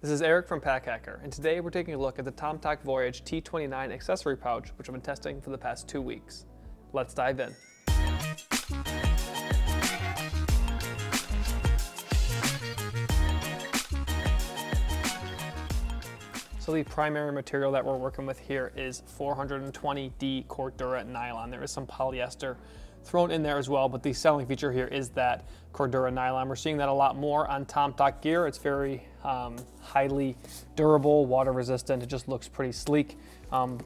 This is Eric from Pack Hacker, and today we're taking a look at the tomtoc Voyage T-29 Accessory Pouch, which I've been testing for the past 2 weeks. Let's dive in. So the primary material that we're working with here is 420D Cordura nylon. There is some polyester thrown in there as well, but the selling feature here is that Cordura nylon. We're seeing that a lot more on tomtoc gear. It's very highly durable, water resistant. It just looks pretty sleek.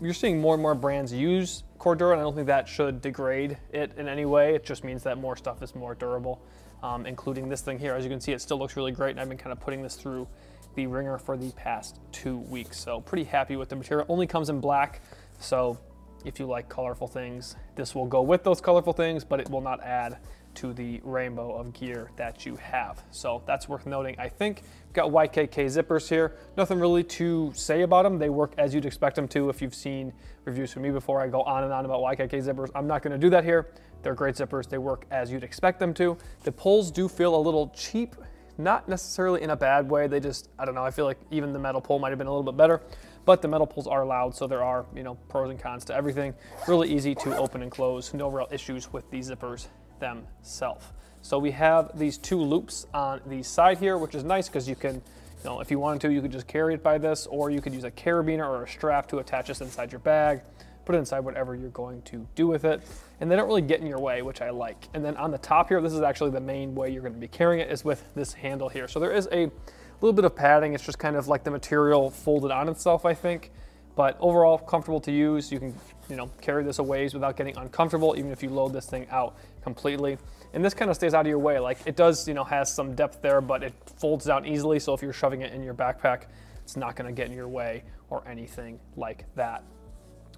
You're seeing more and more brands use Cordura, and I don't think that should degrade it in any way. It just means that more stuff is more durable, including this thing here. As you can see, it still looks really great, and I've been kind of putting this through the ringer for the past 2 weeks. So pretty happy with the material. Only comes in black, so if you like colorful things, this will go with those colorful things, but it will not add to the rainbow of gear that you have. So that's worth noting. I think we've got YKK zippers here. Nothing really to say about them. They work as you'd expect them to. If you've seen reviews from me before, I go on and on about YKK zippers. I'm not gonna do that here. They're great zippers. They work as you'd expect them to. The pulls do feel a little cheap, not necessarily in a bad way. They just, I don't know, I feel like even the metal pull might have been a little bit better, but the metal pulls are loud, so there are, pros and cons to everything. Really easy to open and close. No real issues with these zippers themselves. So we have these 2 loops on the side here, which is nice because you can, if you wanted to, you could just carry it by this, or you could use a carabiner or a strap to attach this inside your bag, put it inside whatever you're going to do with it. And they don't really get in your way, which I like. And then on the top here, this is actually the main way you're going to be carrying it, is with this handle here. So there is a little bit of padding. It's just kind of like the material folded on itself, I think. But overall, comfortable to use. You can, carry this a ways without getting uncomfortable, even if you load this thing out completely. And this kind of stays out of your way. Like it does, has some depth there, but it folds down easily. So if you're shoving it in your backpack, it's not going to get in your way or anything like that.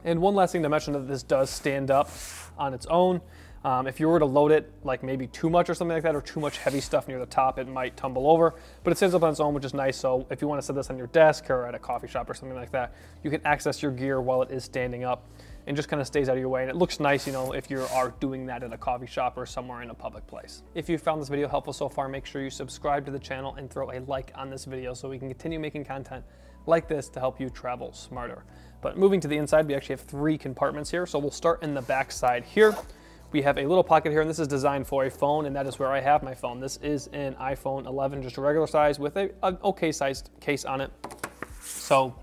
And one last thing to mention, that this does stand up on its own. If you were to load it like maybe too much or something like that, or too much heavy stuff near the top, it might tumble over, but it stands up on its own, which is nice. So if you want to set this on your desk or at a coffee shop or something like that, you can access your gear while it is standing up and just kind of stays out of your way. And it looks nice, if you are doing that at a coffee shop or somewhere in a public place. If you found this video helpful so far, make sure you subscribe to the channel and throw a like on this video so we can continue making content like this to help you travel smarter. But moving to the inside, we actually have 3 compartments here. So we'll start in the back side here. We have a little pocket here, and this is designed for a phone, and that is where I have my phone. This is an iPhone 11, just a regular size with an okay sized case on it. So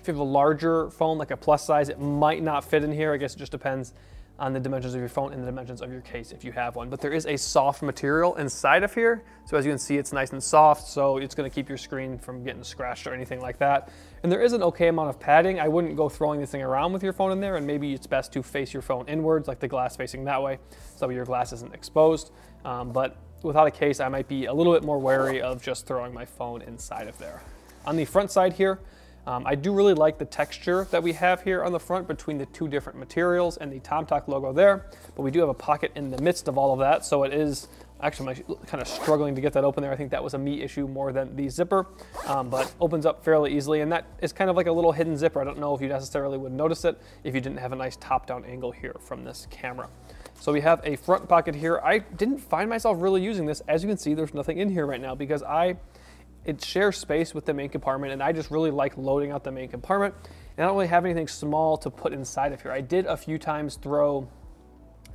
if you have a larger phone, like a plus size, it might not fit in here. I guess it just depends on the dimensions of your phone and the dimensions of your case if you have one. But there is a soft material inside of here. So as you can see, it's nice and soft, so it's gonna keep your screen from getting scratched or anything like that. And there is an okay amount of padding. I wouldn't go throwing this thing around with your phone in there, and maybe it's best to face your phone inwards, like the glass facing that way, so your glass isn't exposed. But without a case, I might be a little bit more wary of just throwing my phone inside of there. On the front side here, I do really like the texture that we have here on the front between the 2 different materials and the tomtoc logo there, but we do have a pocket in the midst of all of that, so it is, actually I'm kind of struggling to get that open there. I think that was a me issue more than the zipper, but opens up fairly easily, and that is kind of like a little hidden zipper. I don't know if you necessarily would notice it if you didn't have a nice top-down angle here from this camera. So we have a front pocket here. I didn't find myself really using this. As you can see, there's nothing in here right now because it shares space with the main compartment, and I just really like loading out the main compartment, and I don't really have anything small to put inside of here. I did a few times throw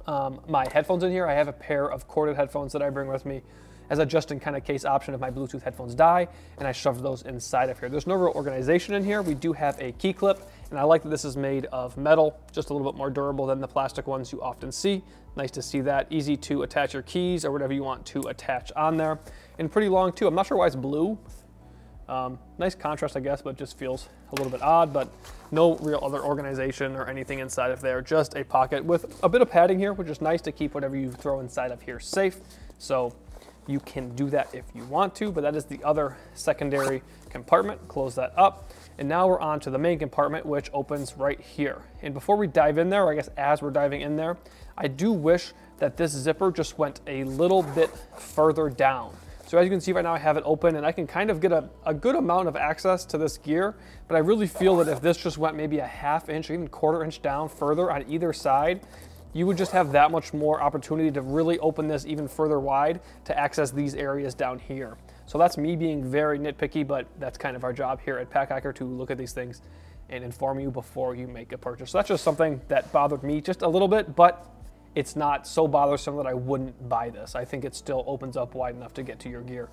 my headphones in here. I have a pair of corded headphones that I bring with me as a just-in-kind-of-case option if my Bluetooth headphones die, and I shoved those inside of here. There's no real organization in here. We do have a key clip, and I like that this is made of metal, just a little bit more durable than the plastic ones you often see. Nice to see that. Easy to attach your keys or whatever you want to attach on there. And pretty long too. I'm not sure why it's blue. Nice contrast, I guess, but it just feels a little bit odd, but no real other organization or anything inside of there. Just a pocket with a bit of padding here, which is nice to keep whatever you throw inside of here safe. So you can do that if you want to, but that is the other secondary compartment. Close that up. And now we're on to the main compartment, which opens right here. And before we dive in there, or I guess as we're diving in there, I do wish that this zipper just went a little bit further down. So as you can see right now, I have it open, and I can kind of get a good amount of access to this gear, but I really feel that if this just went maybe a ½ inch or even quarter inch down further on either side, you would just have that much more opportunity to really open this even further wide to access these areas down here. So that's me being very nitpicky, but that's kind of our job here at Pack Hacker to look at these things and inform you before you make a purchase. So that's just something that bothered me just a little bit, but it's not so bothersome that I wouldn't buy this. I think it still opens up wide enough to get to your gear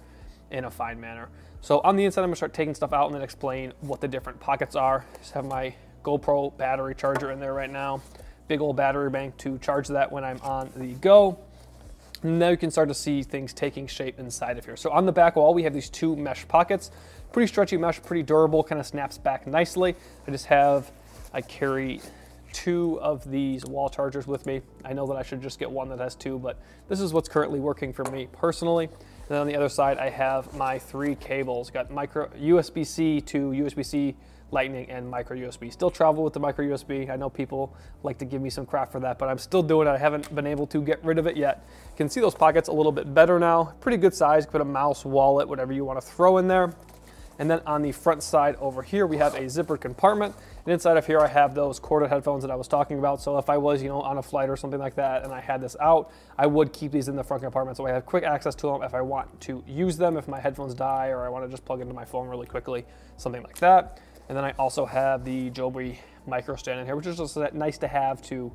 in a fine manner. So on the inside, I'm gonna start taking stuff out and then explain what the different pockets are. Just have my GoPro battery charger in there right now. Big old battery bank to charge that when I'm on the go. And now you can start to see things taking shape inside of here. So on the back wall, we have these 2 mesh pockets. Pretty stretchy mesh, pretty durable, kind of snaps back nicely. I carry 2 of these wall chargers with me. I know that I should just get one that has 2, but this is what's currently working for me personally. And then on the other side, I have my 3 cables. Got micro USB-C to USB-C, Lightning, and micro USB. Still travel with the micro USB. I know people like to give me some crap for that, but I'm still doing it. I haven't been able to get rid of it yet. You can see those pockets a little bit better now. Pretty good size. Put a mouse, wallet, whatever you want to throw in there. And then on the front side over here, we have a zippered compartment. And inside of here, I have those corded headphones that I was talking about. So if I was, on a flight or something like that, and I had this out, I would keep these in the front compartment. So I have quick access to them if I want to use them, if my headphones die, or I want to just plug into my phone really quickly, something like that. And then I also have the Joby micro stand in here, which is just nice to have to,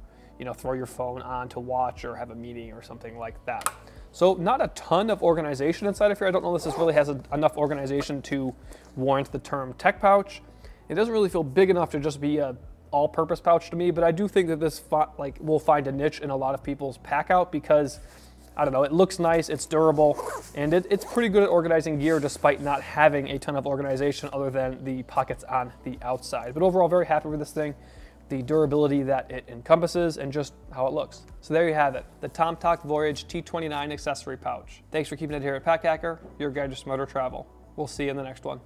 throw your phone on to watch or have a meeting or something like that. So not a ton of organization inside of here. I don't know if this really has enough organization to warrant the term tech pouch. It doesn't really feel big enough to just be a all-purpose pouch to me, but I do think that this will find a niche in a lot of people's pack out because, I don't know, it looks nice, it's durable, and it's pretty good at organizing gear despite not having a ton of organization other than the pockets on the outside. But overall, very happy with this thing, the durability that it encompasses, and just how it looks. So there you have it, the tomtoc Voyage T-29 Accessory Pouch. Thanks for keeping it here at Pack Hacker, your guide to smarter travel. We'll see you in the next one.